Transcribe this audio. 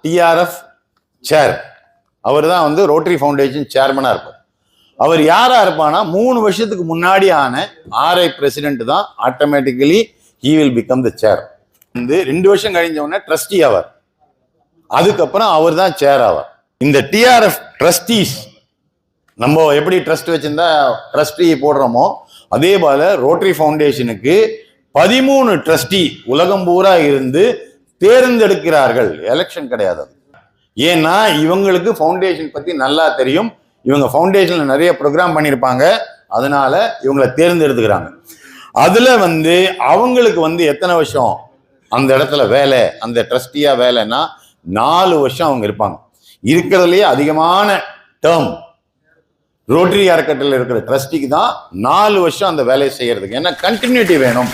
TRF சேர். அவர் தான் வந்து rotary foundation சேர்மனா இருப்பார். அவர் யாரா இருப்பானா 3 வருஷத்துக்கு முன்னாடி ஆன ஆர்ஐ பிரசிடென்ட் தான் automatically he will become the chair. வந்து 2 வருஷம் கழிஞ்ச உடனே ட்ரஸ்டி ஆவார். அதுக்கப்புறம் அவர் தான் சேர் ஆவார். இந்த டிஆர்எஃப் ட்ரஸ்டீஸ் நம்ம எப்படி ட்ரஸ்ட் வச்சிருந்தா ட்ரஸ்டி போடுறோமோ அதே போல ரோட்டரி ஃபவுண்டேஷனுக்கு 13 ட்ரஸ்டி உலகம் பூரா இருந்து தேர்ந்தெடுக்கிறார்கள். எலெக்ஷன் கிடையாது. ஏன்னா இவங்களுக்கு ஃபவுண்டேஷன் பத்தி நல்லா தெரியும். இவங்க ஃபவுண்டேஷன்ல நிறைய ப்ரோக்ராம் பண்ணியிருப்பாங்க. அதனால இவங்களை தேர்ந்தெடுத்துக்கிறாங்க. அதுல வந்து அவங்களுக்கு வந்து எத்தனை வருஷம் அந்த இடத்துல வேலை, அந்த ட்ரஸ்டியா வேலைன்னா 4 வருஷம் அவங்க இருப்பாங்க. இருக்கிறதுலயே அதிகமான டேர்ம் ரோட்டரி அறக்கட்டளையில் இருக்கிற ட்ரஸ்டிக்கு தான் 4 வருஷம் அந்த வேலையை செய்யறதுக்கு. ஏன்னா கண்டினியூட்டி வேணும்.